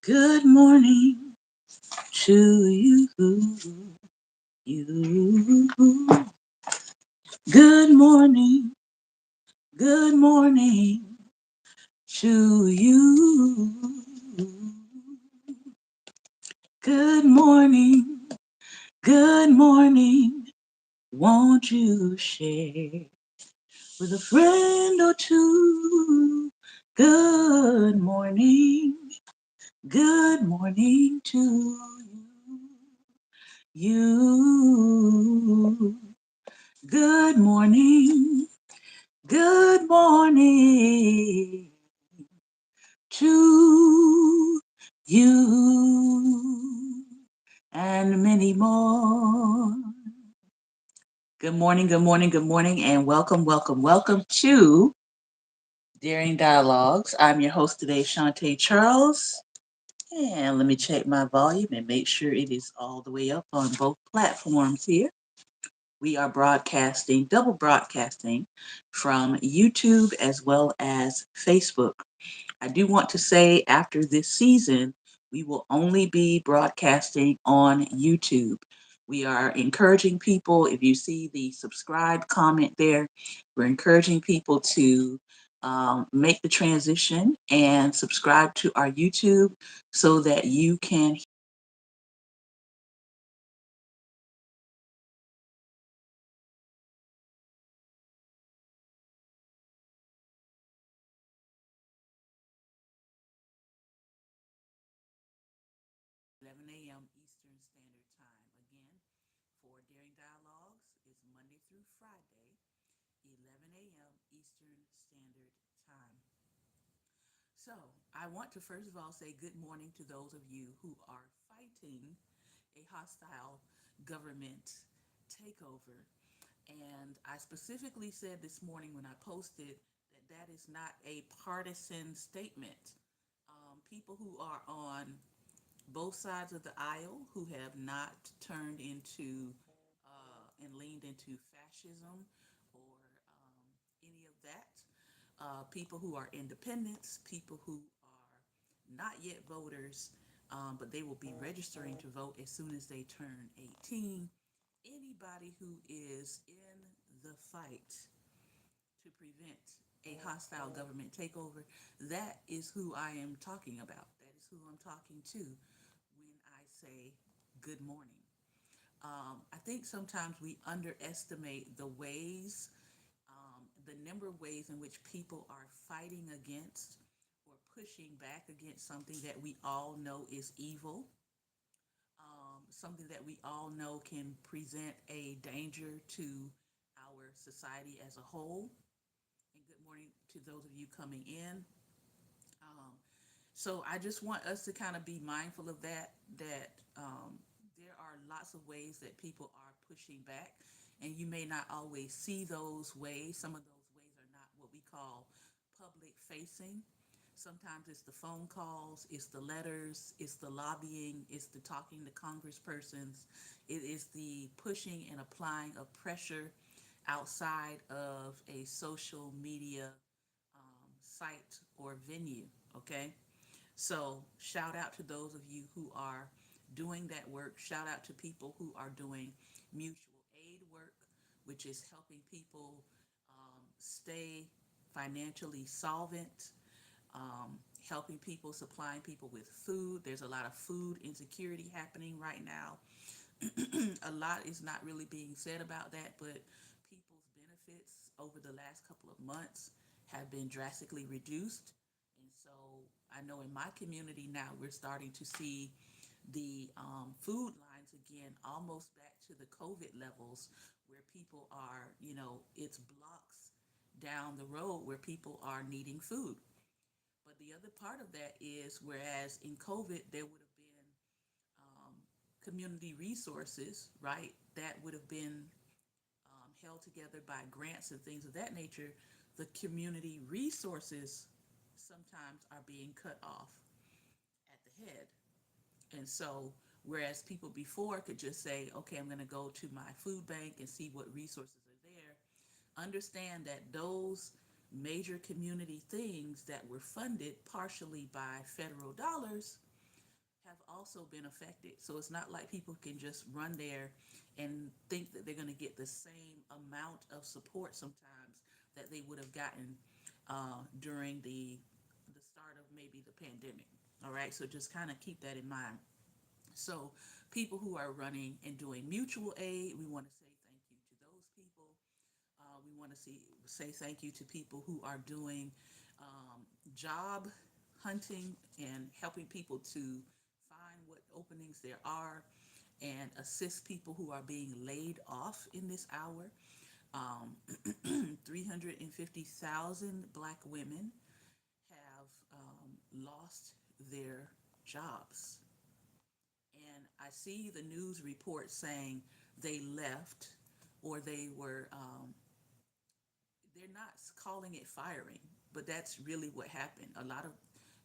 Good morning to you. You. Good morning. Good morning to you. Good morning. Good morning. Won't you share with a friend or two? Good morning. Good morning to you. Good morning. Good morning to you and many more. Good morning, good morning, good morning, and welcome to Daring Dialogues. I'm your host today, Shantae Charles. And let me check my volume and make sure it is all the way up on both platforms here. We are broadcasting, double broadcasting from YouTube as well as Facebook. I do want to say after this season, we will only be broadcasting on YouTube. We are encouraging people, if you see the subscribe comment there, we're encouraging people to make the transition and subscribe to our YouTube so that you can 11 a.m. Eastern Standard Time. Again, for Daring Dialogues is Monday through Friday, 11 a.m. Eastern Standard Time. So, I want to first of all say good morning to those of you who are fighting a hostile government takeover. And I specifically said this morning when I posted that that is not a partisan statement. People who are on both sides of the aisle who have not turned into and leaned into fascism or any of that. People who are independents, people who are not yet voters, but they will be registering to vote as soon as they turn 18. Anybody who is in the fight to prevent a hostile government takeover, that is who I am talking about. That is who I'm talking to when I say good morning. I think sometimes we underestimate the number of ways in which people are fighting against or pushing back against something that we all know is evil, something that we all know can present a danger to our society as a whole. And good morning to those of you coming in. Um, so I just want us to kind of be mindful of that there are lots of ways that people are pushing back, and you may not always see those ways. Some of those ways are not what we call public facing. Sometimes it's the phone calls, it's the letters, it's the lobbying, it's the talking to congresspersons, it is the pushing and applying of pressure outside of a social media site or venue. Okay. So, shout out to those of you who are doing that work. Shout out to people who are doing mutual aid work, which is helping people stay financially solvent, helping people, supplying people with food. There's a lot of food insecurity happening right now. A lot is not really being said about that, but people's benefits over the last couple of months have been drastically reduced. And so I know in my community now we're starting to see the food lines again almost back to the COVID levels where people are, it's blocks down the road where people are needing food. But the other part of that is whereas in COVID there would have been um, community resources, right, that would have been held together by grants and things of that nature, the community resources sometimes are being cut off at the head. And so, whereas people before could just say, okay, I'm going to go to my food bank and see what resources are there, understand that those major community things that were funded partially by federal dollars have also been affected. So it's not like people can just run there and think that they're going to get the same amount of support sometimes that they would have gotten during the start of maybe the pandemic. All right, so just kind of keep that in mind. So people who are running and doing mutual aid, we want to say thank you to those people. We want to say thank you to people who are doing job hunting and helping people to find what openings there are and assist people who are being laid off in this hour. 350,000 Black women have lost their jobs. And I see the news report saying they left or they're not calling it firing, but that's really what happened. A lot of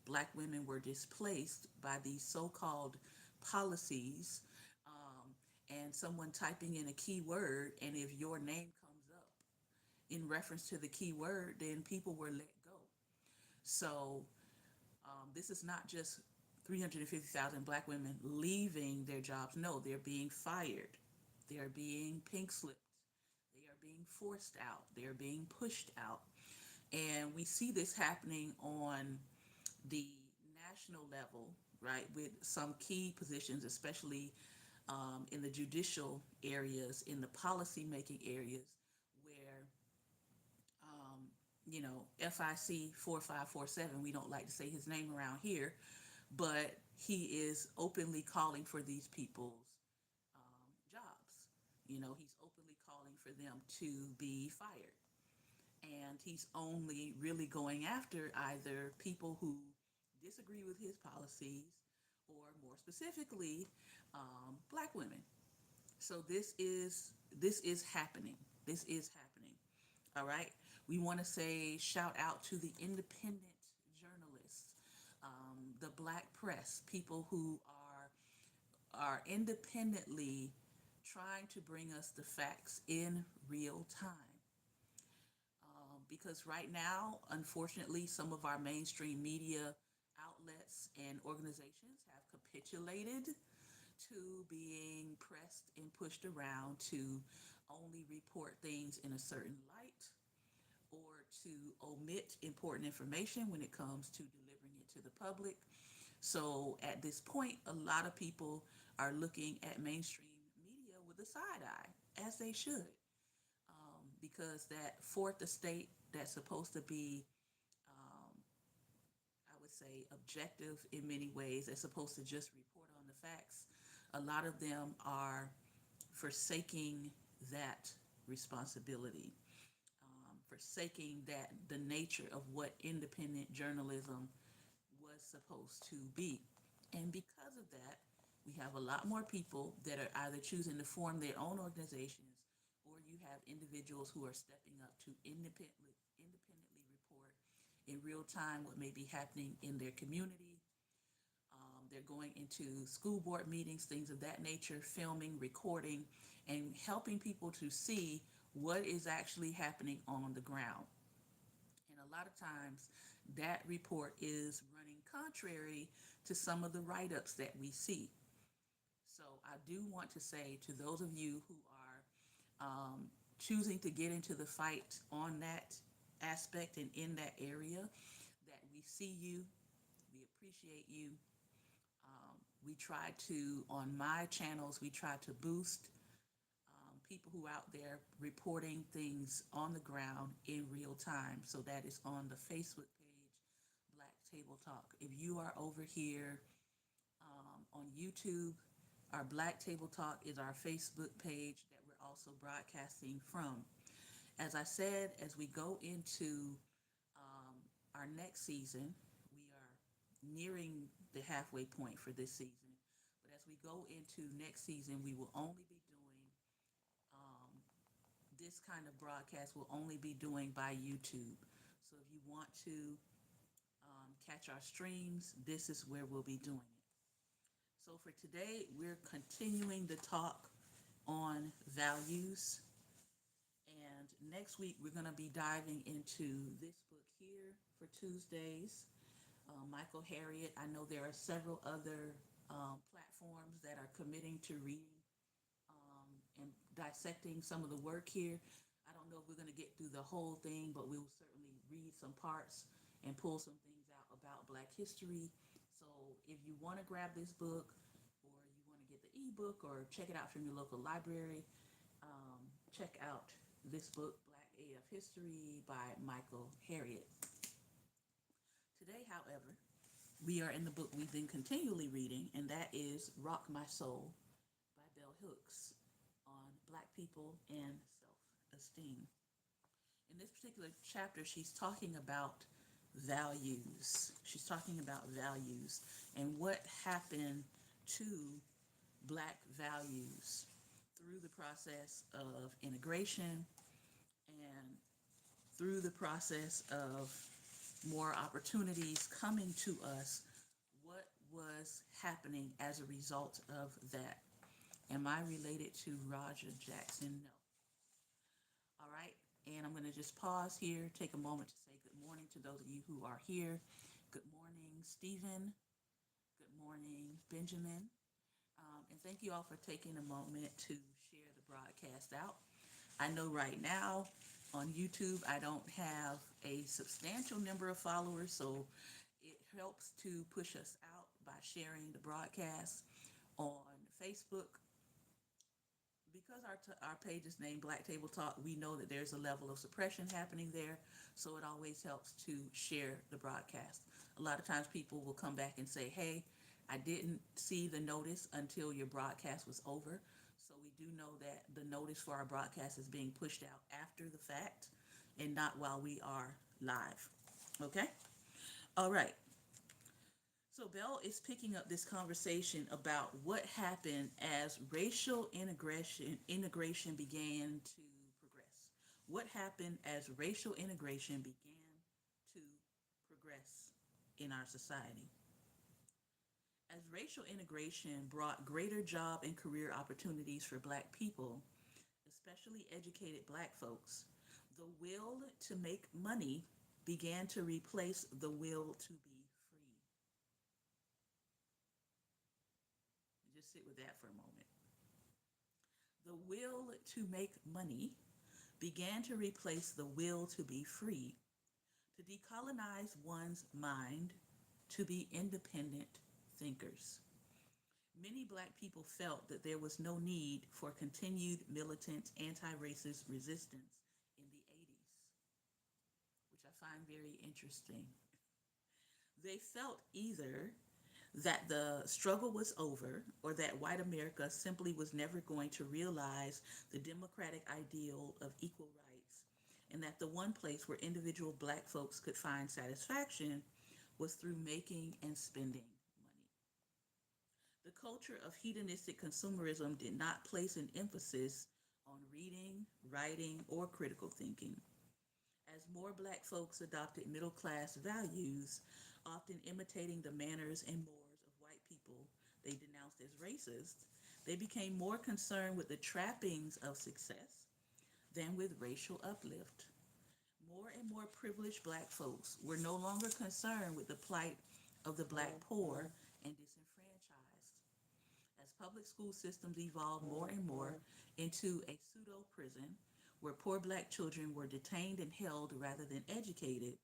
Black women were displaced by these so called policies, and someone typing in a keyword, and if your name comes up in reference to the keyword, then people were let go. So this is not just 350,000 Black women leaving their jobs. No, they're being fired. They are being pink slipped. They are being forced out. They are being pushed out. And we see this happening on the national level, right, with some key positions, especially in the judicial areas, in the policy making areas, where FIC 4547, we don't like to say his name around here, but he is openly calling for these people's jobs. He's openly calling for them to be fired. And he's only really going after either people who disagree with his policies or more specifically, Black women. So this is happening. This is happening. All right. We want to say shout out to the independent journalists, the Black press, people who are independently trying to bring us the facts in real time. Because right now, unfortunately, some of our mainstream media outlets and organizations have capitulated to being pressed and pushed around to only report things in a certain light or to omit important information when it comes to delivering it to the public. So at this point, a lot of people are looking at mainstream media with a side eye, as they should, because that fourth estate that's supposed to be, um, I would say, objective in many ways, that's supposed to just report on the facts, a lot of them are forsaking that responsibility, forsaking that the nature of what independent journalism was supposed to be. And because of that, we have a lot more people that are either choosing to form their own organizations or you have individuals who are stepping up to independently report in real time what may be happening in their community. They're going into school board meetings, things of that nature, filming, recording, and helping people to see what is actually happening on the ground. And a lot of times that report is running contrary to some of the write ups that we see. So I do want to say to those of you who are choosing to get into the fight on that aspect and in that area, that we see you, we appreciate you. We try to, on my channels, we try to boost people who are out there reporting things on the ground in real time. So that is on the Facebook page, Black Table Talk. If you are over here on YouTube, our Black Table Talk is our Facebook page that we're also broadcasting from. As I said, as we go into our next season, we are nearing the halfway point for this season. But as we go into next season, we will only be doing this kind of broadcast, will only be doing by YouTube. So if you want to catch our streams, this is where we'll be doing it. So for today, we're continuing the talk on values. And next week, we're going to be diving into this book here for Tuesdays. Michael Harriot. I know there are several other platforms that are committing to reading and dissecting some of the work here. I don't know if we're going to get through the whole thing, but we will certainly read some parts and pull some things out about Black history. So if you want to grab this book, or you want to get the ebook, or check it out from your local library, check out this book, Black AF History by Michael Harriot. Today, however, we are in the book we've been continually reading, and that is Rock My Soul by Bell Hooks on Black people and self esteem. In this particular chapter, she's talking about values. She's talking about values and what happened to Black values through the process of integration and through the process of more opportunities coming to us. What was happening as a result of that? Am I related to Roger Jackson? No. All right. And I'm going to just pause here, take a moment to say good morning to those of you who are here. Good morning, Stephen. Good morning, Benjamin. And thank you all for taking a moment to share the broadcast out. I know right now on YouTube, I don't have a substantial number of followers, so it helps to push us out by sharing the broadcast on Facebook. Because our page is named Black Table Talk, we know that there's a level of suppression happening there, so it always helps to share the broadcast. A lot of times people will come back and say, hey, I didn't see the notice until your broadcast was over. So we do know that the notice for our broadcast is being pushed out after the fact and not while we are live. Okay? All right. So Bell is picking up this conversation about what happened as racial integration began to progress. What happened as racial integration began to progress in our society? As racial integration brought greater job and career opportunities for Black people, especially educated Black folks, the will to make money began to replace the will to be free. Just sit with that for a moment. The will to make money began to replace the will to be free, to decolonize one's mind, to be independent thinkers. Many Black people felt that there was no need for continued militant anti racist resistance in the 80s, which I find very interesting. They felt either that the struggle was over or that white America simply was never going to realize the democratic ideal of equal rights, and that the one place where individual Black folks could find satisfaction was through making and spending money. The culture of hedonistic consumerism did not place an emphasis on reading, writing, or critical thinking. As more Black folks adopted middle class values, often imitating the manners and mores of white people they denounced as racist, they became more concerned with the trappings of success than with racial uplift. More and more privileged Black folks were no longer concerned with the plight of the Black poor and disenfranchised. As public school systems evolved more and more into a pseudo prison where poor Black children were detained and held rather than educated,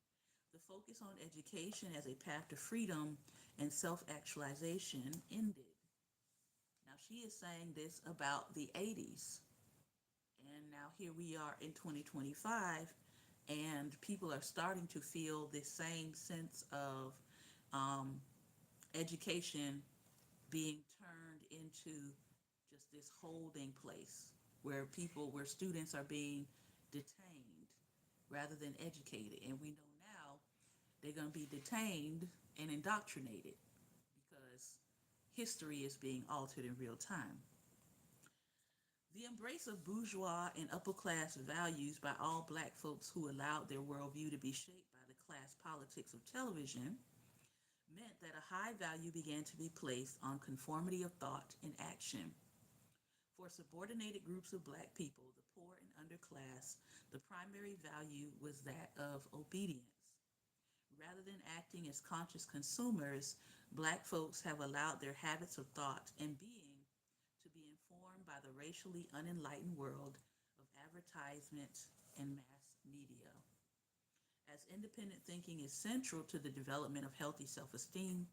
the focus on education as a path to freedom and self actualization ended. Now, she is saying this about the 80s. And now here we are in 2025, and people are starting to feel this same sense of um, education being turned into just this holding place where students are being detained rather than educated. And we know now they're going to be detained and indoctrinated because history is being altered in real time. The embrace of bourgeois and upper class values by all Black folks who allowed their worldview to be shaped by the class politics of television meant that a high value began to be placed on conformity of thought and action. For subordinated groups of Black people, the poor and underclass, the primary value was that of obedience. Rather than acting as conscious consumers, Black folks have allowed their habits of thought and being to be informed by the racially unenlightened world of advertisement and mass media. As independent thinking is central to the development of healthy self esteem,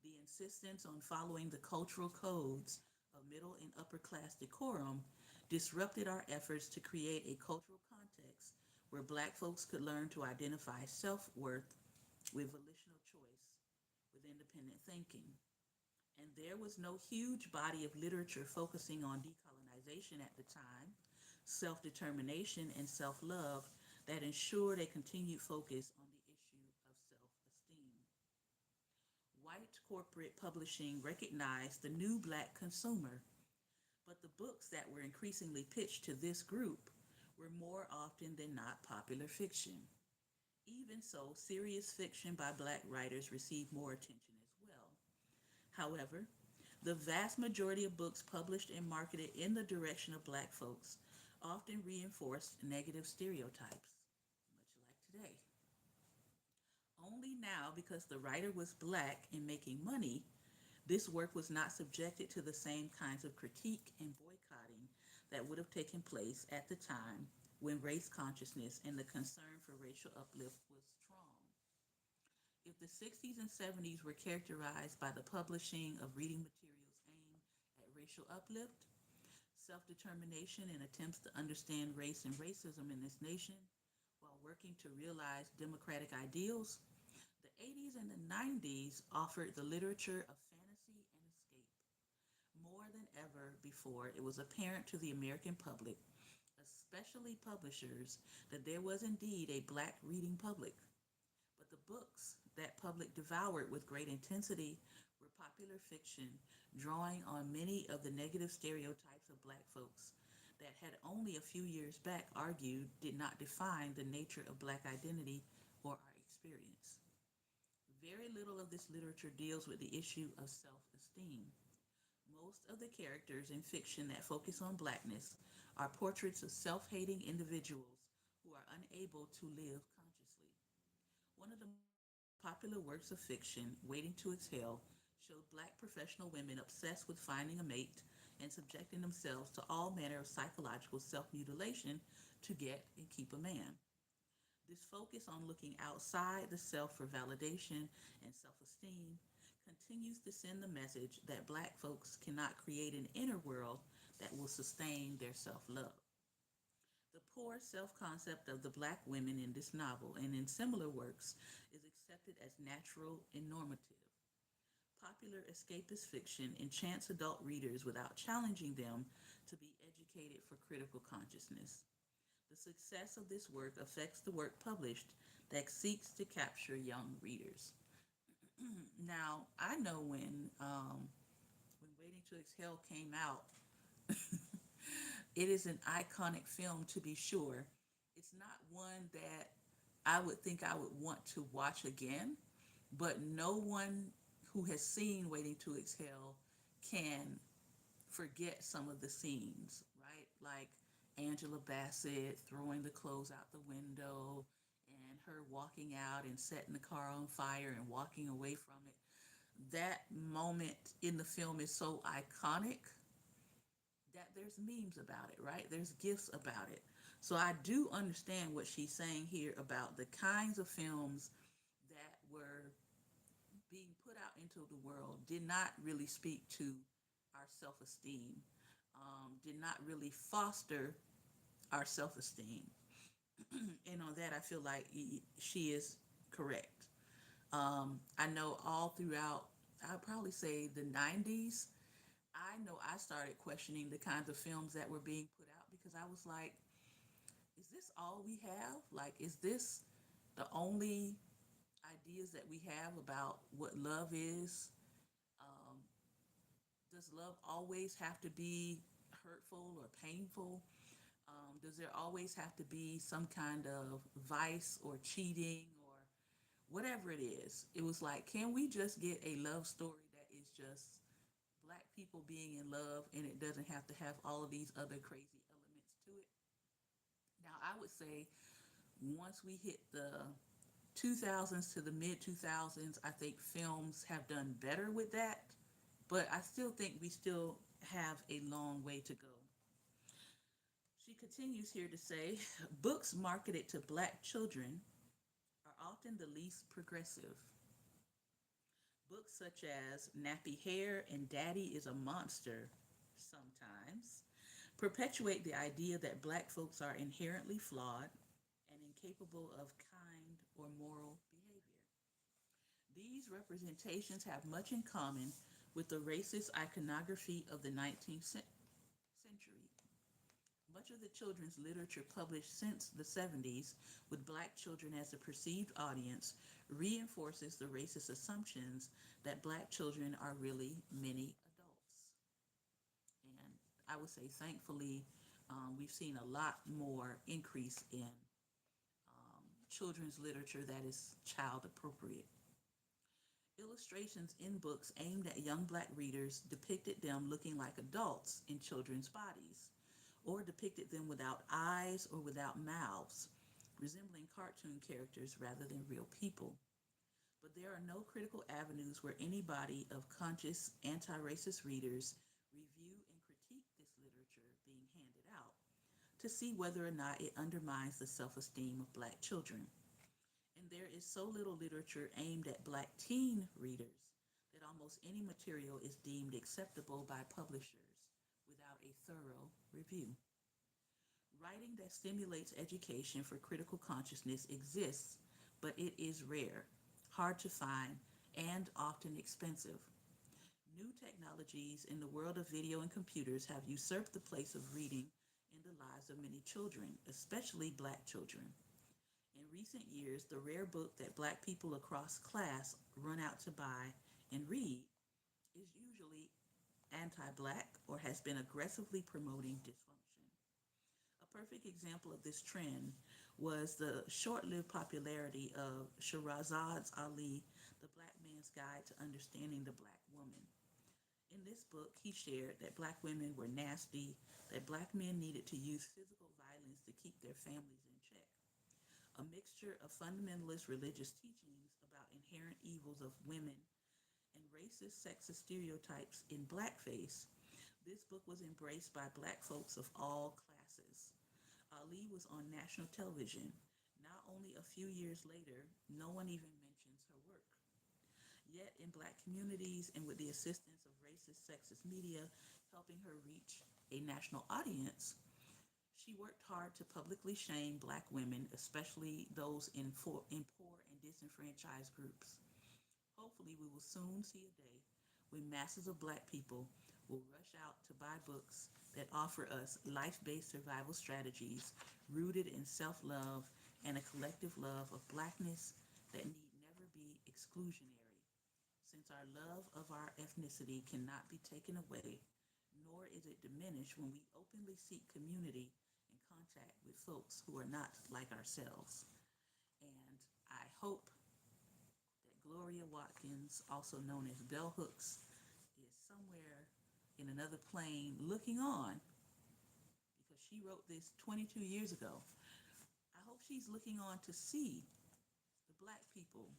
the insistence on following the cultural codes of middle and upper class decorum disrupted our efforts to create a cultural context where Black folks could learn to identify self worth with volitional choice, with independent thinking. And there was no huge body of literature focusing on decolonization at the time, self determination, and self love that ensured a continued focus on the issue of self esteem. White corporate publishing recognized the new Black consumer, but the books that were increasingly pitched to this group were more often than not popular fiction. Even so, serious fiction by Black writers received more attention as well. However, the vast majority of books published and marketed in the direction of Black folks often reinforced negative stereotypes, much like today. Only now, because the writer was Black and making money, this work was not subjected to the same kinds of critique and boycotting that would have taken place at the time when race consciousness and the concern for racial uplift was strong. If the 60s and 70s were characterized by the publishing of reading materials aimed at racial uplift, self determination, and attempts to understand race and racism in this nation while working to realize democratic ideals, the 80s and the 90s offered the literature of fantasy and escape. More than ever before, it was apparent to the American public, especially publishers, that there was indeed a Black reading public. But the books that public devoured with great intensity were popular fiction, drawing on many of the negative stereotypes of Black folks that had only a few years back argued did not define the nature of Black identity or our experience. Very little of this literature deals with the issue of self esteem. Most of the characters in fiction that focus on Blackness are portraits of self hating individuals who are unable to live consciously. One of the most popular works of fiction, Waiting to Exhale, showed Black professional women obsessed with finding a mate and subjecting themselves to all manner of psychological self mutilation to get and keep a man. This focus on looking outside the self for validation and self esteem continues to send the message that Black folks cannot create an inner world that will sustain their self love. The poor self concept of the Black women in this novel and in similar works is accepted as natural and normative. Popular escapist fiction enchants adult readers without challenging them to be educated for critical consciousness. The success of this work affects the work published that seeks to capture young readers. Now, I know when Waiting to Exhale came out, it is an iconic film to be sure. It's not one that I would think I would want to watch again, but no one who has seen Waiting to Exhale can forget some of the scenes, right? Like Angela Bassett throwing the clothes out the window and her walking out and setting the car on fire and walking away from it. That moment in the film is so iconic that there's memes about it, right? There's gifs about it. So I do understand what she's saying here about the kinds of films that were being put out into the world did not really speak to our self esteem, did not really foster our self esteem. And on that, I feel like she is correct. I know all throughout, I'd probably say the 90s, I know I started questioning the kinds of films that were being put out because I was like, is this all we have? Like, is this the only ideas that we have about what love is? Um, does love always have to be hurtful or painful? Does there always have to be some kind of vice or cheating or whatever it is? It was like, can we just get a love story that is just Black people being in love and it doesn't have to have all of these other crazy elements to it? Now, I would say once we hit the 2000s to the mid 2000s, I think films have done better with that, but I still think we still have a long way to go. She continues here to say books marketed to black children are often the least progressive. Books such as Nappy Hair and Daddy is a Monster sometimes perpetuate the idea that black folks are inherently flawed and incapable of kind or moral behavior. These representations have much in common with the racist iconography of the 19th century. Much of the children's literature published since the 70s, with black children as a perceived audience, reinforces the racist assumptions that black children are really mini adults. And I would say, thankfully, we've seen a lot more increase in children's literature that is child appropriate. Illustrations in books aimed at young black readers depicted them looking like adults in children's bodies, or depicted them without eyes or without mouths, resembling cartoon characters rather than real people. But there are no critical avenues where anybody of conscious anti racist readers review and critique this literature being handed out to see whether or not it undermines the self esteem of black children. And there is so little literature aimed at black teen readers that almost any material is deemed acceptable by publishers without a thorough review. Writing that stimulates education for critical consciousness exists, but it is rare, hard to find, and often expensive. New technologies in the world of video and computers have usurped the place of reading in the lives of many children, especially black children. In recent years, the rare book that black people across class run out to buy and read is usually anti black or has been aggressively promoting dysfunction. A perfect example of this trend was the short lived popularity of Shahrazad's Ali, The Black Man's Guide to Understanding the Black Woman. In this book, he shared that black women were nasty, that black men needed to use physical violence to keep their families in check. A mixture of fundamentalist religious teachings about inherent evils of women and racist sexist stereotypes in blackface, this book was embraced by black folks of all classes. Ali was on national television. Not only a few years later, no one even mentions her work. Yet, in black communities and with the assistance of racist, sexist media helping her reach a national audience, she worked hard to publicly shame black women, especially those in poor and disenfranchised groups. Hopefully, we will soon see a day when masses of black people will rush out to buy books that offer us life based survival strategies rooted in self love and a collective love of blackness that need never be exclusionary, since our love of our ethnicity cannot be taken away, nor is it diminished when we openly seek community and contact with folks who are not like ourselves. And I hope that Gloria Watkins, also known as Bell Hooks, is somewhere in another plane looking on because she wrote this 22 years ago. I hope she's looking on to see the black people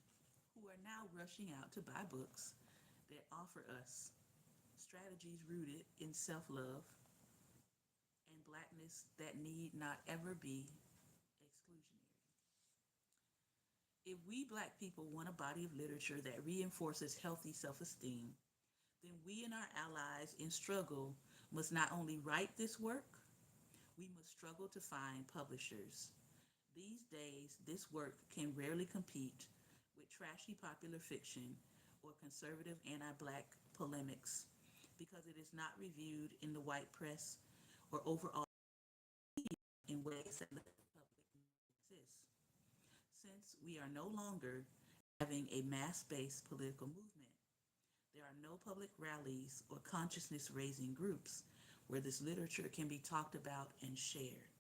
who are now rushing out to buy books that offer us strategies rooted in self love and blackness that need not ever be exclusionary. If we black people want a body of literature that reinforces healthy self esteem, then we and our allies in struggle must not only write this work, we must struggle to find publishers. These days, this work can rarely compete with trashy popular fiction or conservative anti black polemics because it is not reviewed in the white press or overall in ways that let the public know it exists. Since we are no longer having a mass based political movement, there are no public rallies or consciousness raising groups where this literature can be talked about and shared.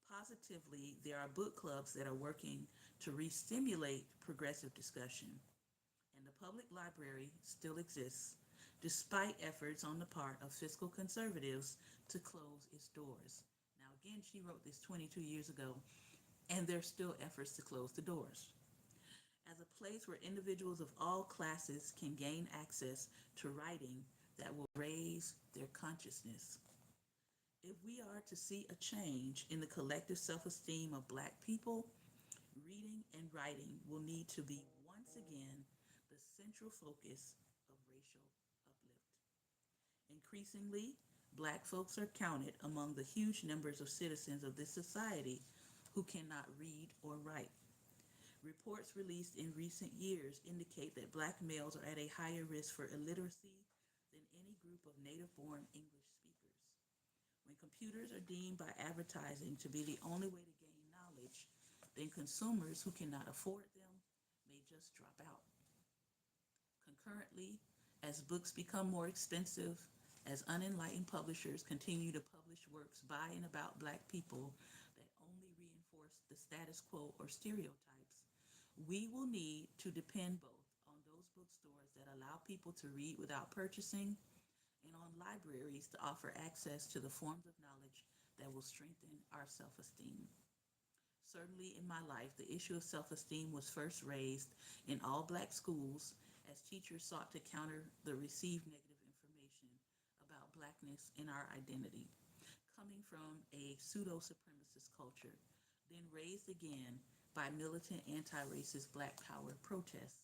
Positively, there are book clubs that are working to re stimulate progressive discussion, and the public library still exists despite efforts on the part of fiscal conservatives to close its doors. Now, again, she wrote this 22 years ago, and there's still efforts to close the doors. as a place where individuals of all classes can gain access to writing that will raise their consciousness. If we are to see a change in the collective self esteem of Black people, reading and writing will need to be once again the central focus of racial uplift. Increasingly, Black folks are counted among the huge numbers of citizens of this society who cannot read or write. Reports released in recent years indicate that Black males are at a higher risk for illiteracy than any group of native born English speakers. When computers are deemed by advertising to be the only way to gain knowledge, then consumers who cannot afford them may just drop out. Concurrently, as books become more expensive, as unenlightened publishers continue to publish works by and about Black people that only reinforce the status quo or stereotypes, we will need to depend both on those bookstores that allow people to read without purchasing and on libraries to offer access to the forms of knowledge that will strengthen our self esteem. Certainly in my life, the issue of self esteem was first raised in all Black schools as teachers sought to counter the received negative information about Blackness and our identity, coming from a pseudo supremacist culture, then raised again by militant anti racist Black Power protests.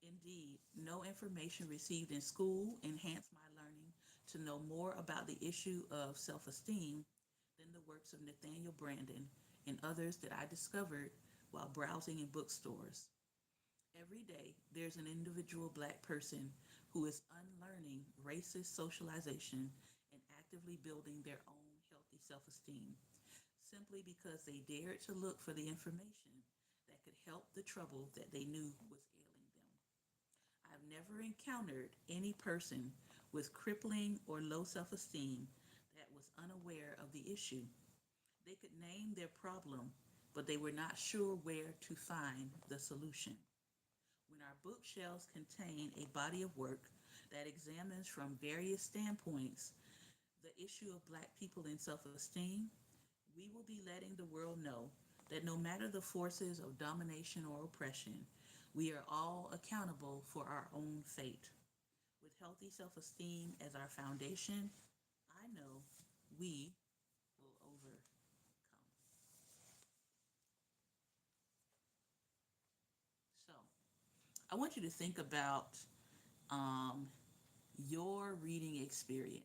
Indeed, no information received in school enhanced my learning to know more about the issue of self esteem than the works of Nathaniel Brandon and others that I discovered while browsing in bookstores. Every day, there's an individual Black person who is unlearning racist socialization and actively building their own healthy self esteem simply because they dared to look for the information that could help the trouble that they knew was ailing them. I've never encountered any person with crippling or low self esteem that was unaware of the issue. They could name their problem, but they were not sure where to find the solution. When our bookshelves contain a body of work that examines from various standpoints the issue of Black people in self esteem, we will be letting the world know that no matter the forces of domination or oppression, we are all accountable for our own fate. With healthy self esteem as our foundation, I know we will overcome. So, I want you to think about um, your reading experience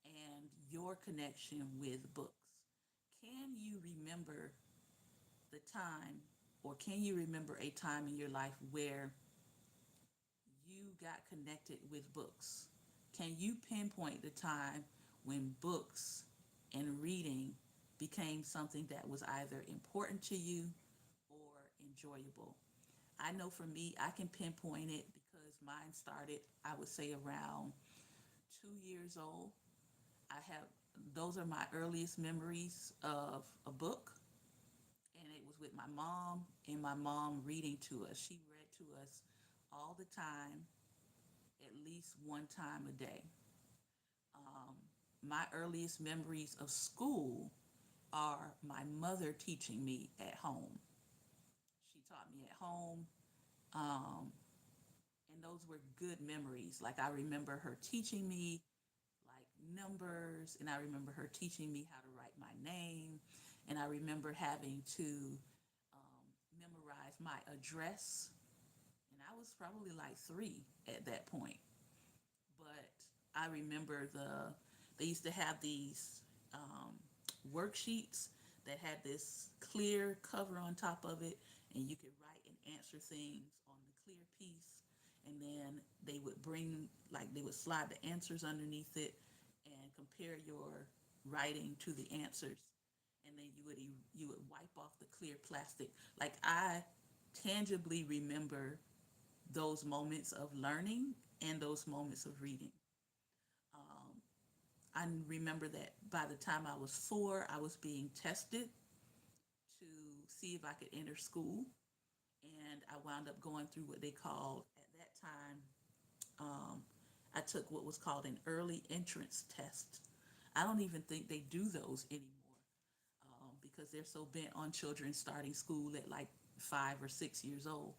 and your connection with books. Can you remember the time, or can you remember a time in your life where you got connected with books? Can you pinpoint the time when books and reading became something that was either important to you or enjoyable? I know for me, I can pinpoint it because mine started, I would say, around 2 years old. I have those are my earliest memories of a book, and it was with my mom and my mom reading to us. She read to us all the time, at least one time a day. Um, my earliest memories of school are my mother teaching me at home. She taught me at home, um, and those were good memories. Like I remember her teaching me like numbers, and I remember her teaching me how to write my name, and I remember having to memorize my address, and I was probably like 3 at that point. But I remember they used to have these um, worksheets that had this clear cover on top of it, and you could write and answer things on the clear piece, and then they would slide the answers underneath it and compare your writing to the answers, and then you would wipe off the clear plastic. Like I tangibly remember those moments of learning and those moments of reading. Um, I remember that by the time I was 4, I was being tested to see if I could enter school. And I wound up going through what they called at that time, I took what was called an early entrance test. I don't even think they do those anymore because they're so bent on children starting school at like 5 or 6 years old.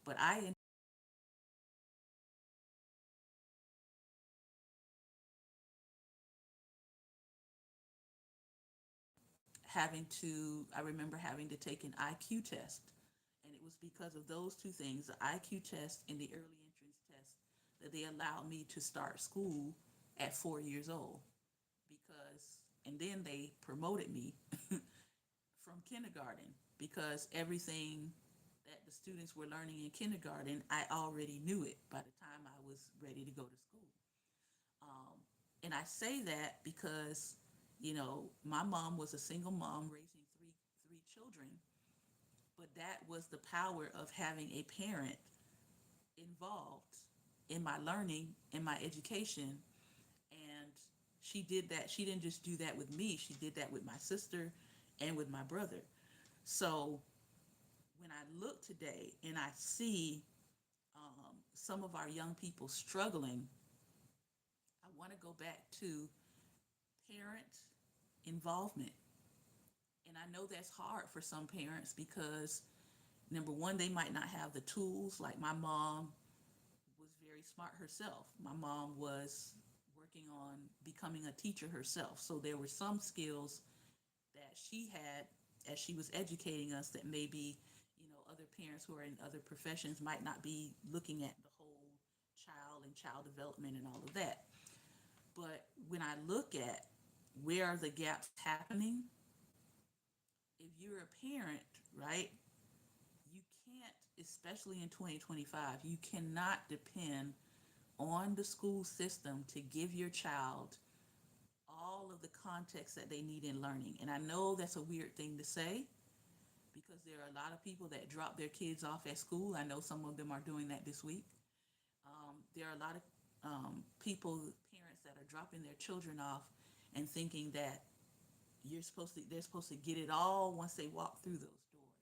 But I I remember having to take an IQ test. And it was because of those two things, the IQ test and the early entrance test, that they allowed me to start school at 4 years old. Because, and then they promoted me from kindergarten because everything that the students were learning in kindergarten, I already knew it by the time I was ready to go to school. Um, and I say that because, my mom was a single mom raising three children, but that was the power of having a parent involved in my learning, in my education. And she did that. She didn't just do that with me, she did that with my sister and with my brother. So when I look today and I see some of our young people struggling, I want to go back to parent involvement. And I know that's hard for some parents because, number one, they might not have the tools. Like my mom was very smart herself. My mom was working on becoming a teacher herself. So there were some skills that she had as she was educating us that maybe, other parents who are in other professions might not be looking at the whole child and child development and all of that. But when I look at where are the gaps happening, if you're a parent, right, you can't, especially in 2025, you cannot depend on the school system to give your child all of the context that they need in learning. And I know that's a weird thing to say because there are a lot of people that drop their kids off at school. I know some of them are doing that this week. There are a lot of people, parents that are dropping their children off and thinking that they're supposed to get it all once they walk through those doors.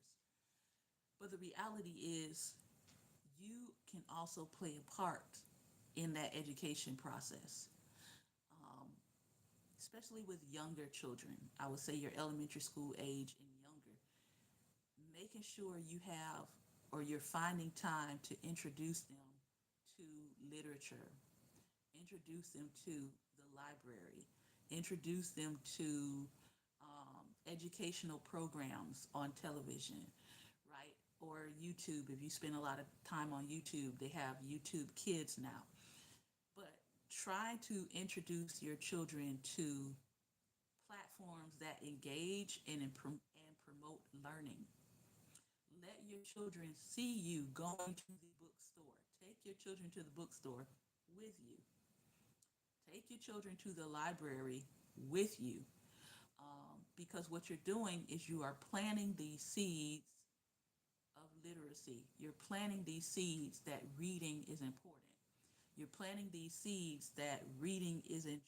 But the reality is, you can also play a part in that education process, um, especially with younger children. I would say your elementary school age and younger, making sure you have or you're finding time to introduce them to literature, introduce them to the library, introduce them to educational programs on television, right? Or YouTube. If you spend a lot of time on YouTube, they have YouTube Kids now. But try to introduce your children to platforms that engage and promote learning. Let your children see you going to the bookstore. Take your children to the bookstore with you. Take your children to the library with you. Because what you're doing is you are planting these seeds of literacy. You're planting these seeds that reading is important. You're planting these seeds that reading is enjoyable.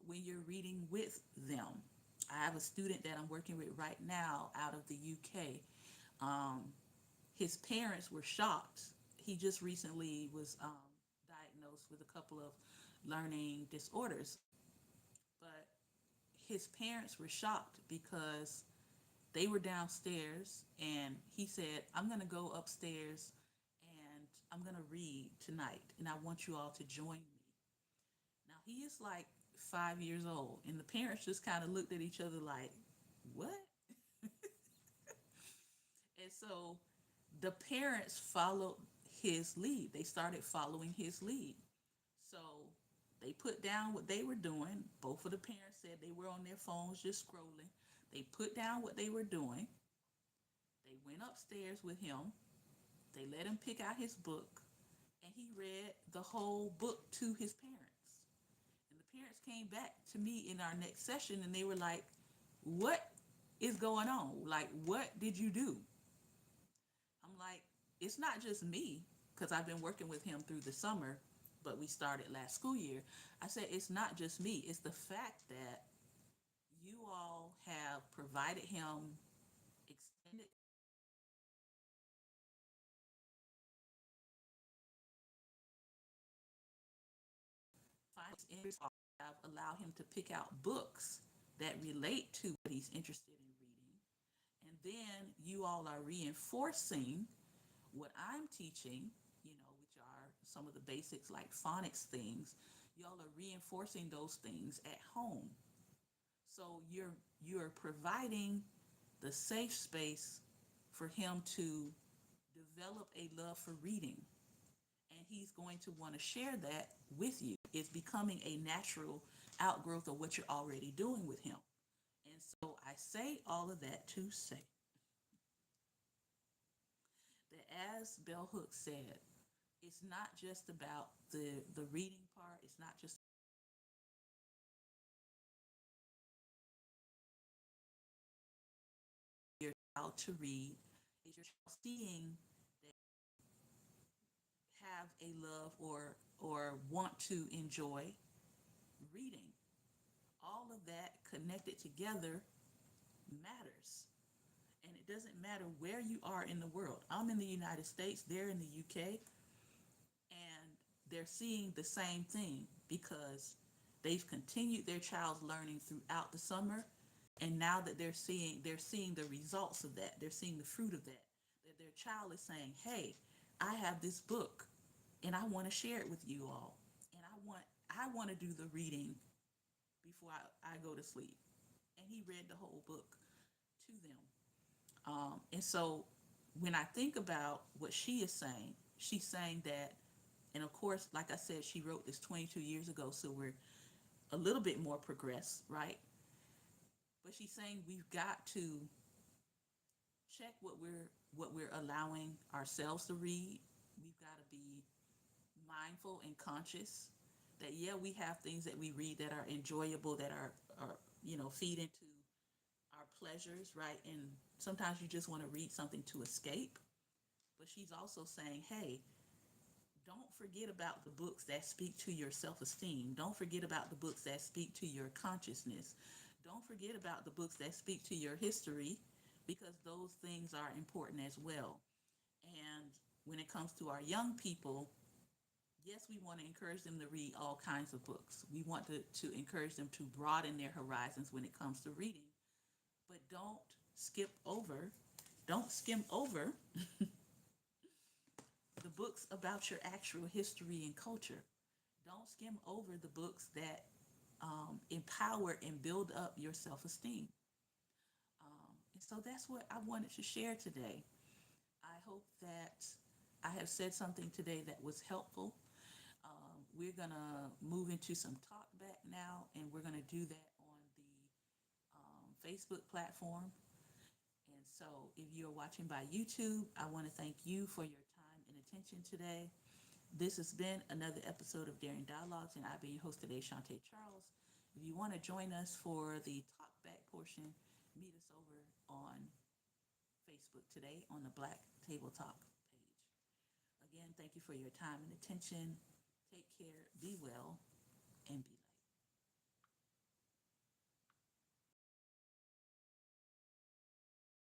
When you're reading with them, I have a student that I'm working with right now out of the UK. Um, his parents were shocked. He just recently was diagnosed with a couple of learning disorders, but his parents were shocked because they were downstairs and he said, I'm going to go upstairs and I'm going to read tonight and I want you all to join me. Now he is like 5 years old and the parents just kind of looked at each other like, what? And so the parents followed his lead. They started following his lead. So they put down what they were doing. Both of the parents said they were on their phones just scrolling. They put down what they were doing. They went upstairs with him. They let him pick out his book. And he read the whole book to his parents. And the parents came back to me in our next session and they were like, what is going on? Like, what did you do? I'm like, it's not just me, because I've been working with him through the summer, but we started last school year. I said, it's not just me, it's the fact that you all have provided him extended finds interest, have allowed him to pick out books that relate to what he's interested in reading. And then you all are reinforcing what I'm teaching, which are some of the basics like phonics things. Y'all are reinforcing those things at home. So you're providing the safe space for him to develop a love for reading. And he's going to want to share that with you. It's becoming a natural outgrowth of what you're already doing with him. And so I say all of that to say that, as Bell Hooks said, it's not just about the reading part. It's not just your child to read. It's your child seeing that have a love or want to enjoy reading. All of that connected together matters. And it doesn't matter where you are in the world. I'm in the United States, they're in the UK, and they're seeing the same thing because they've continued their child's learning throughout the summer, and now that they're seeing the results of that. They're seeing the fruit of that. That their child is saying, "Hey, I have this book and I want to share it with you all. And I want to do the reading before I go to sleep." And he read the whole book to them. And so when I think about what she is saying, she's saying that, and of course, like I said, she wrote this 22 years ago, so we're a little bit more progressed, right? But she's saying we've got to check what we're allowing ourselves to read. We've got to be mindful and conscious that, yeah, we have things that we read that are enjoyable, that are feed into our pleasures, right? And sometimes you just want to read something to escape. But she's also saying, hey, don't forget about the books that speak to your self-esteem. Don't forget about the books that speak to your consciousness. Don't forget about the books that speak to your history, because those things are important as well. And when it comes to our young people, yes, we want to encourage them to read all kinds of books. We want to encourage them to broaden their horizons when it comes to reading. But don't skim over the books about your actual history and culture. Don't skim over the books that empower and build up your self esteem. And so that's what I wanted to share today. I hope that I have said something today that was helpful. We're going to move into some talk back now, and we're going to do that on the Facebook platform. And so if you're watching by YouTube, I want to thank you for your time and attention today. This has been another episode of Daring Dialogues, and I've been your host today, Shantae Charles. If you want to join us for the talk back portion, meet us over on Facebook today on the Black Table Talk page. Again, thank you for your time and attention. Take care, be well,